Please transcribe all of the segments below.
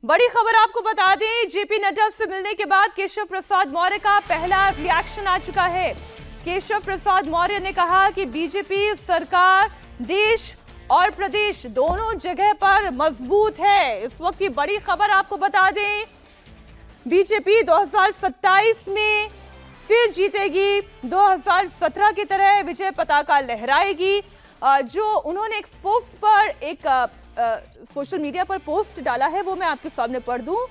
बड़ी खबर आपको बता दें, जेपी नड्डा से मिलने के बाद केशव प्रसाद मौर्य का पहला रिएक्शन आ चुका है। केशव प्रसाद मौर्य ने कहा कि बीजेपी सरकार देश और प्रदेश दोनों जगह पर मजबूत है। इस वक्त की बड़ी खबर आपको बता दें, बीजेपी 2027 में फिर जीतेगी, 2017 की तरह विजय पताका लहराएगी। जो उन्होंने एक्सपोस्ट पर एक सोशल मीडिया पर पोस्ट डाला है वो मैं आपके सामने पढ़ दूं।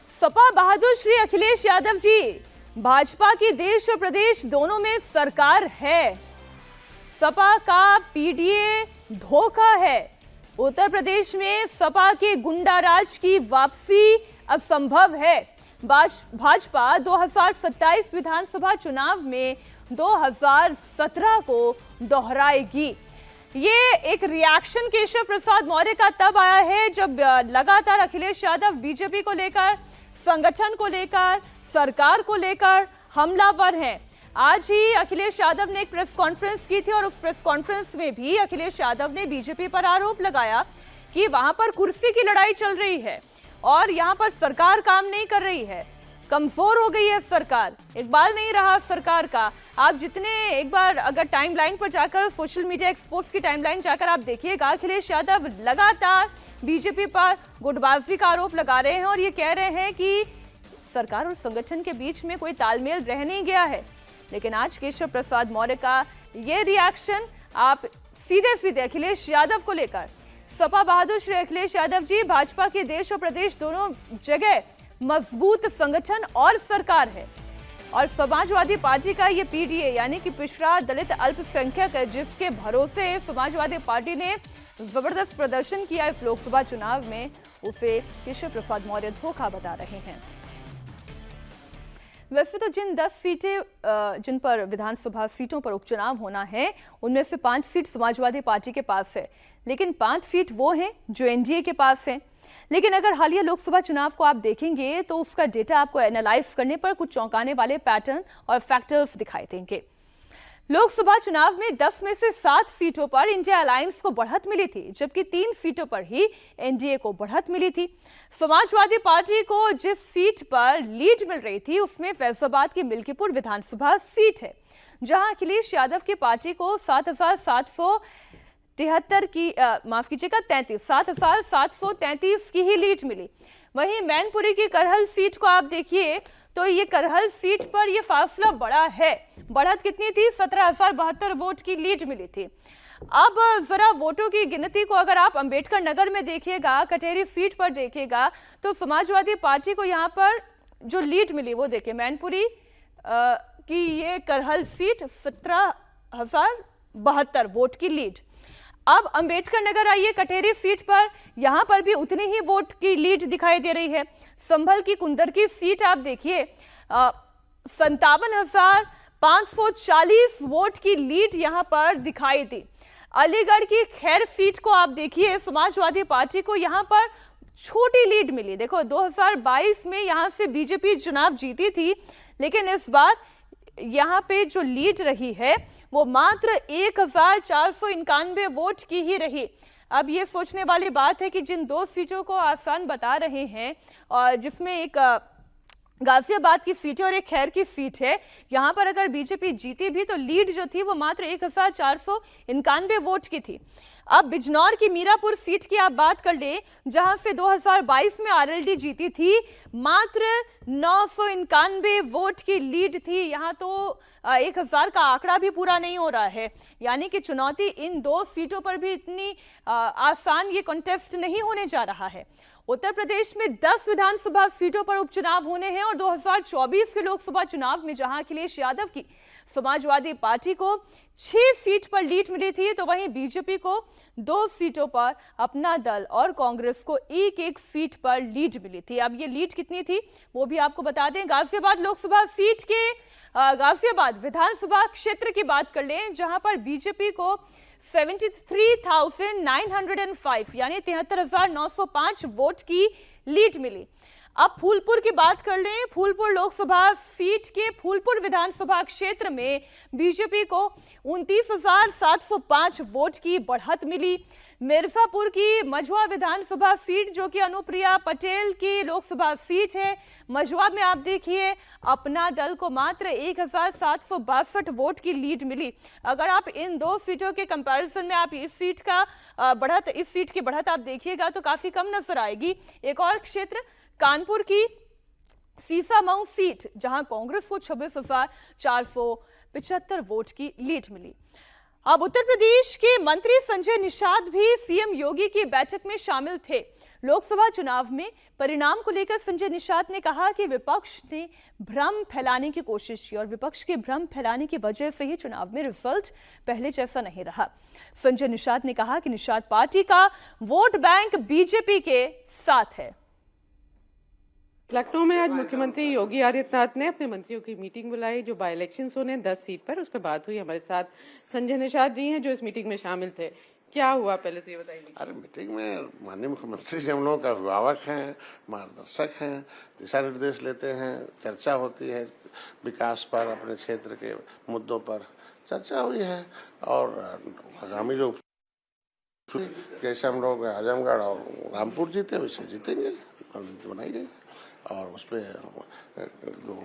सपा बहादुर श्री अखिलेश यादव जी, भाजपा की देश और प्रदेश दोनों में सरकार है। सपा का पीडीए धोखा है। उत्तर प्रदेश में सपा के गुंडाराज की वापसी असंभव है। भाजपा 2027 विधानसभा चुनाव में 2017 को दोहराएगी। ये एक रिएक्शन केशव प्रसाद मौर्य का तब आया है जब लगातार अखिलेश यादव बीजेपी को लेकर, संगठन को लेकर, सरकार को लेकर हमलावर हैं। आज ही अखिलेश यादव ने एक प्रेस कॉन्फ्रेंस की थी और उस प्रेस कॉन्फ्रेंस में भी अखिलेश यादव ने बीजेपी पर आरोप लगाया कि वहां पर कुर्सी की लड़ाई चल रही है और यहां पर सरकार काम नहीं कर रही है, कमजोर हो गई है सरकार, इकबाल नहीं रहा सरकार का। आप जितने एक बार अगर टाइमलाइन पर जाकर, सोशल मीडिया एक्सपोज की टाइमलाइन जाकर आप देखिएगा, अखिलेश यादव लगातार बीजेपी पर गुटबाजी का आरोप लगा रहे हैं और ये कह रहे हैं कि सरकार और संगठन के बीच में कोई तालमेल रह नहीं गया है। लेकिन आज केशव प्रसाद मौर्य का ये रिएक्शन आप सीधे सीधे अखिलेश यादव को लेकर, सपा बहादुर श्री अखिलेश यादव जी, भाजपा के देश और प्रदेश दोनों जगह मजबूत संगठन और सरकार है। और समाजवादी पार्टी का ये पीडीए यानी कि पिछड़ा दलित अल्पसंख्यक, जिसके भरोसे समाजवादी पार्टी ने जबरदस्त प्रदर्शन किया इस लोकसभा चुनाव में, उसे केशव प्रसाद मौर्य धोखा बता रहे हैं। वैसे तो जिन 10 सीटें जिन पर विधानसभा सीटों पर उपचुनाव होना है, उनमें से 5 सीट समाजवादी पार्टी के पास है, लेकिन 5 सीट वो हैं जो एनडीए के पास हैं। लेकिन अगर हालिया लोकसभा चुनाव को आप देखेंगे तो उसका डेटा आपको एनालाइज करने पर कुछ चौंकाने वाले पैटर्न और फैक्टर्स दिखाई देंगे। लोकसभा चुनाव में 10 में से 7 सीटों पर इंडिया अलायंस को बढ़त मिली थी, जबकि 3 सीटों पर ही एनडीए को बढ़त मिली थी। समाजवादी पार्टी को जिस सीट पर लीड मिल रही थी उसमें फैजाबाद की मिल्कीपुर विधानसभा सीट है, जहां अखिलेश यादव की पार्टी को 7,733 की ही लीड मिली। वहीं मैनपुरी की करहल सीट को आप देखिए तो ये करहल सीट पर ये फासला बड़ा है। बढ़त कितनी थी? 17,072 वोट की लीड मिली थी। अब जरा वोटों की गिनती को अगर आप अंबेडकर नगर में देखिएगा, कटेरी सीट पर देखिएगा, तो समाजवादी पार्टी को यहाँ पर जो लीड मिली वो देखिए, मैनपुरी की ये करहल सीट 17,072 वोट की लीड। अब अंबेडकर नगर आइए, कटेरी सीट पर, यहां पर भी उतनी ही वोट की लीड दिखाई दे रही है। संभल की कुंदर की सीट आप देखिए, 57,540 वोट की लीड यहां पर दिखाई दी। अलीगढ़ की खैर सीट को आप देखिए, समाजवादी पार्टी को यहां पर छोटी लीड मिली। देखो 2022 में यहां से बीजेपी चुनाव जीती थी, लेकिन इस बार यहाँ पे जो लीड रही है वो मात्र 1,491 वोट की ही रही। अब ये सोचने वाली बात है कि जिन 2 सीटों को आसान बता रहे हैं और जिसमें एक गाजियाबाद की सीट है और एक खैर की सीट है, यहाँ पर अगर बीजेपी जीती भी तो लीड जो थी वो मात्र 1,491 वोट की थी। अब बिजनौर की मीरापुर सीट की आप बात कर ले, जहां से 2022 में आरएलडी जीती थी, मात्र 991 वोट की लीड थी। यहाँ तो 1,000 का आंकड़ा भी पूरा नहीं हो रहा है, यानी कि चुनौती इन 2 सीटों पर भी इतनी आसान ये कॉन्टेस्ट नहीं होने जा रहा है। उत्तर प्रदेश में 10 विधानसभा सीटों पर उपचुनाव होने हैं और 2024 के लोकसभा चुनाव में जहां अखिलेश यादव की समाजवादी पार्टी को 6 सीट पर लीड मिली थी, तो वहीं बीजेपी को 2 सीटों पर, अपना दल और कांग्रेस को एक सीट पर लीड मिली थी। अब ये लीड कितनी थी वो भी आपको बता दें। गाजियाबाद लोकसभा सीट के गाजियाबाद विधानसभा क्षेत्र की बात कर लें, जहां पर बीजेपी को 73,905 यानी 73,905 वोट की लीड मिली। अब फूलपुर की बात कर लें, फूलपुर लोकसभा सीट के फूलपुर विधानसभा क्षेत्र में बीजेपी को 29,705 वोट की बढ़त मिली। मिर्जापुर की मझुआ विधानसभा सीट जो कि अनुप्रिया पटेल की लोकसभा सीट है, मझुआ में आप देखिए अपना दल को मात्र 1762 वोट की लीड मिली। अगर आप इन दो सीटों के कंपैरिजन में आप इस सीट की बढ़त आप देखिएगा तो काफी कम नजर आएगी। एक और क्षेत्र कानपुर की सीसामऊ सीट, जहां कांग्रेस को 26,475 वोट की लीड मिली। अब उत्तर प्रदेश के मंत्री संजय निषाद भी सीएम योगी की बैठक में शामिल थे। लोकसभा चुनाव में परिणाम को लेकर संजय निषाद ने कहा कि विपक्ष ने भ्रम फैलाने की कोशिश की और विपक्ष के भ्रम फैलाने की वजह से ही चुनाव में रिजल्ट पहले जैसा नहीं रहा। संजय निषाद ने कहा कि निषाद पार्टी का वोट बैंक बीजेपी के साथ है। लखनऊ में आज मुख्यमंत्री योगी आदित्यनाथ ने अपने मंत्रियों की मीटिंग बुलाई, जो बाई इलेक्शंस होने 10 सीट पर, उस पर बात हुई। हमारे साथ संजय निषाद जी हैं जो इस मीटिंग में शामिल थे। क्या हुआ पहले तो ये बताइए। अरे मीटिंग में माननीय मुख्यमंत्री जी हम लोगों का अभिभावक हैं, मार्गदर्शक हैं, दिशा निर्देश लेते हैं, चर्चा होती है विकास पर, अपने क्षेत्र के मुद्दों पर चर्चा हुई है और आगामी जो जैसे हम लोग आजमगढ़ और रामपुर जीते वैसे जीतेंगे, बनाई गई और उसपे जो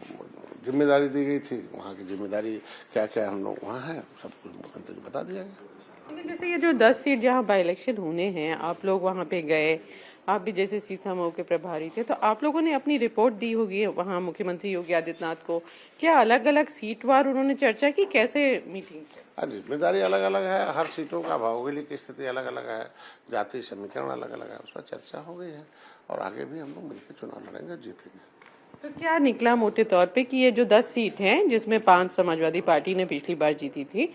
जिम्मेदारी दी गई थी वहाँ की जिम्मेदारी क्या क्या हम लोग वहाँ हैं सब कुछ मुख्यमंत्री बता दिया गया। जैसे ये जो 10 सीट जहाँ बाई इलेक्शन होने हैं, आप लोग वहाँ पे गए, आप भी जैसे सीसामऊ के प्रभारी थे, तो आप लोगों ने अपनी रिपोर्ट दी होगी वहाँ मुख्यमंत्री योगी आदित्यनाथ को। क्या अलग अलग सीटवार उन्होंने चर्चा की, कैसे मीटिंग की? जिम्मेदारी अलग अलग है, हर सीटों का भौगोलिक स्थिति अलग अलग है, जातीय समीकरण अलग अलग है, उस पर चर्चा हो गई है और आगे भी हम लोग मिलकर चुनाव लड़ेंगे और जीतेंगे। तो क्या निकला मोटे तौर पे कि ये जो 10 सीट हैं जिसमें 5 समाजवादी पार्टी ने पिछली बार जीती थी,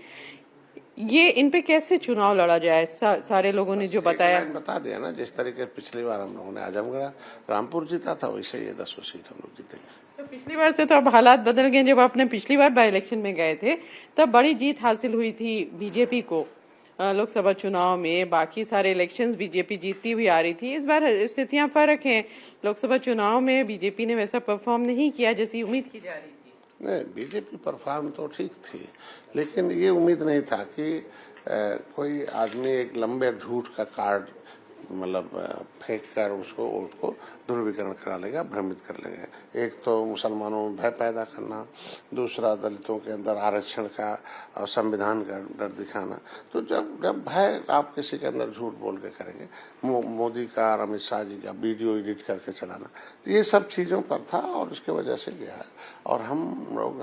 ये इन पे कैसे चुनाव लड़ा जाए? सारे लोगों ने जो बताया बता दिया ना, जिस तरीके पिछली बार हम लोगों ने आजमगढ़ रामपुर जीता था वैसे ये 10 सीट हम लोग जीतेंगे। तो पिछली बार से तो अब हालात बदल गए। जब आपने पिछली बार बाई इलेक्शन में गए थे तब बड़ी जीत हासिल हुई थी बीजेपी को लोकसभा चुनाव में, बाकी सारे इलेक्शंस बीजेपी जीतती हुई आ रही थी। इस बार स्थितियां फर्क हैं, लोकसभा चुनाव में बीजेपी ने वैसा परफॉर्म नहीं किया जैसी उम्मीद की जा रही थी। नहीं, बीजेपी परफॉर्म तो ठीक थी, लेकिन ये उम्मीद नहीं था कि कोई आदमी एक लंबे झूठ का कार्ड मतलब फेंक कर उसको वोट को ध्रुवीकरण करा लेगा, भ्रमित कर लेगा। एक तो मुसलमानों में भय पैदा करना, दूसरा दलितों के अंदर आरक्षण का और संविधान का डर दिखाना। तो जब भय आप किसी के अंदर झूठ बोल के करेंगे, मोदी का और अमित शाह जी का वीडियो एडिट करके चलाना, तो ये सब चीज़ों पर था और उसके वजह से गया है। और हम लोग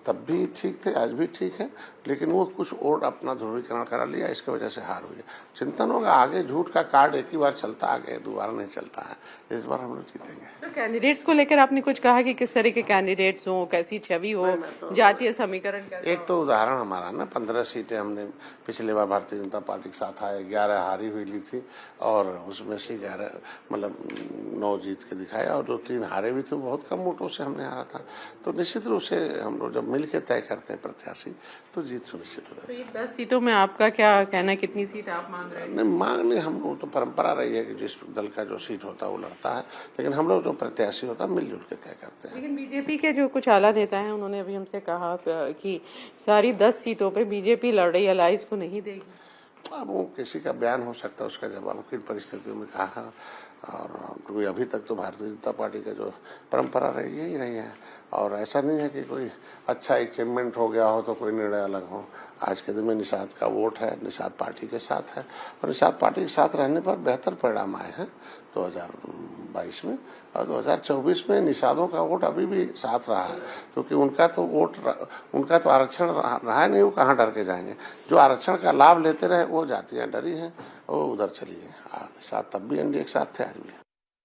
तब भी ठीक थे, आज भी ठीक है, लेकिन वो कुछ वोट अपना ध्रुवीकरण करा लिया, इसकी वजह से हार हुई है। चिंतन होगा, आगे झूठ का कार्ड एक ही बार चलता, आगे दोबारा नहीं चलता है। इस बार हम लोग जीतेंगे। तो कैंडिडेट्स को लेकर आपने कुछ कहा कि किस तरह के कैंडिडेट्स हो, कैसी छवि हो, जातीय समीकरण कैसा? एक तो उदाहरण हमारा ना 15 सीटें हमने पिछली बार भारतीय जनता पार्टी के साथ आए, 11 हारी हुई ली थी और उसमें से 11 मतलब 9 जीत के दिखाया और जो 3 हारे भी थे बहुत कम वोटों से हमने हारा था। तो निश्चित रूप से हम लोग जब मिल के तय करते हैं प्रत्याशी तो जीत सुनिश्चित हो जाती है। तो 10 सीटों में आपका क्या कहना, कितनी सीट आप मांग रहे हैं? नहीं, मांग नहीं, हम लोग तो परंपरा रही है कि जिस दल का जो सीट होता है वो लड़ता है, लेकिन हम लोग जो प्रत्याशी होता है मिलजुल के तय करते हैं। लेकिन बीजेपी के जो कुछ आला नेता हैं उन्होंने अभी हमसे कहा कि सारी 10 सीटों पे बीजेपी लड़ रही है, अलायंस को नहीं देगी। अब वो किसी का बयान हो सकता है, उसका जवाब किन परिस्थितियों में कहा। और क्योंकि अभी तक तो भारतीय जनता पार्टी का जो परंपरा रही यही रही है और ऐसा नहीं है कि कोई अच्छा अचीवमेंट हो गया हो तो कोई निर्णय अलग हो। आज के दिन में निषाद का वोट है, निषाद पार्टी के साथ है और निषाद पार्टी के साथ रहने पर बेहतर परिणाम आए हैं 2022 में और 2024 में निषादों का वोट अभी भी साथ रहा है, क्योंकि उनका तो आरक्षण रहा नहीं, वो कहाँ डर के जाएंगे। जो आरक्षण का लाभ लेते रहे वो जातियाँ डरी हैं, वो उधर चली गई। निषाद तब भी एनडीए के साथ थे, आज भी।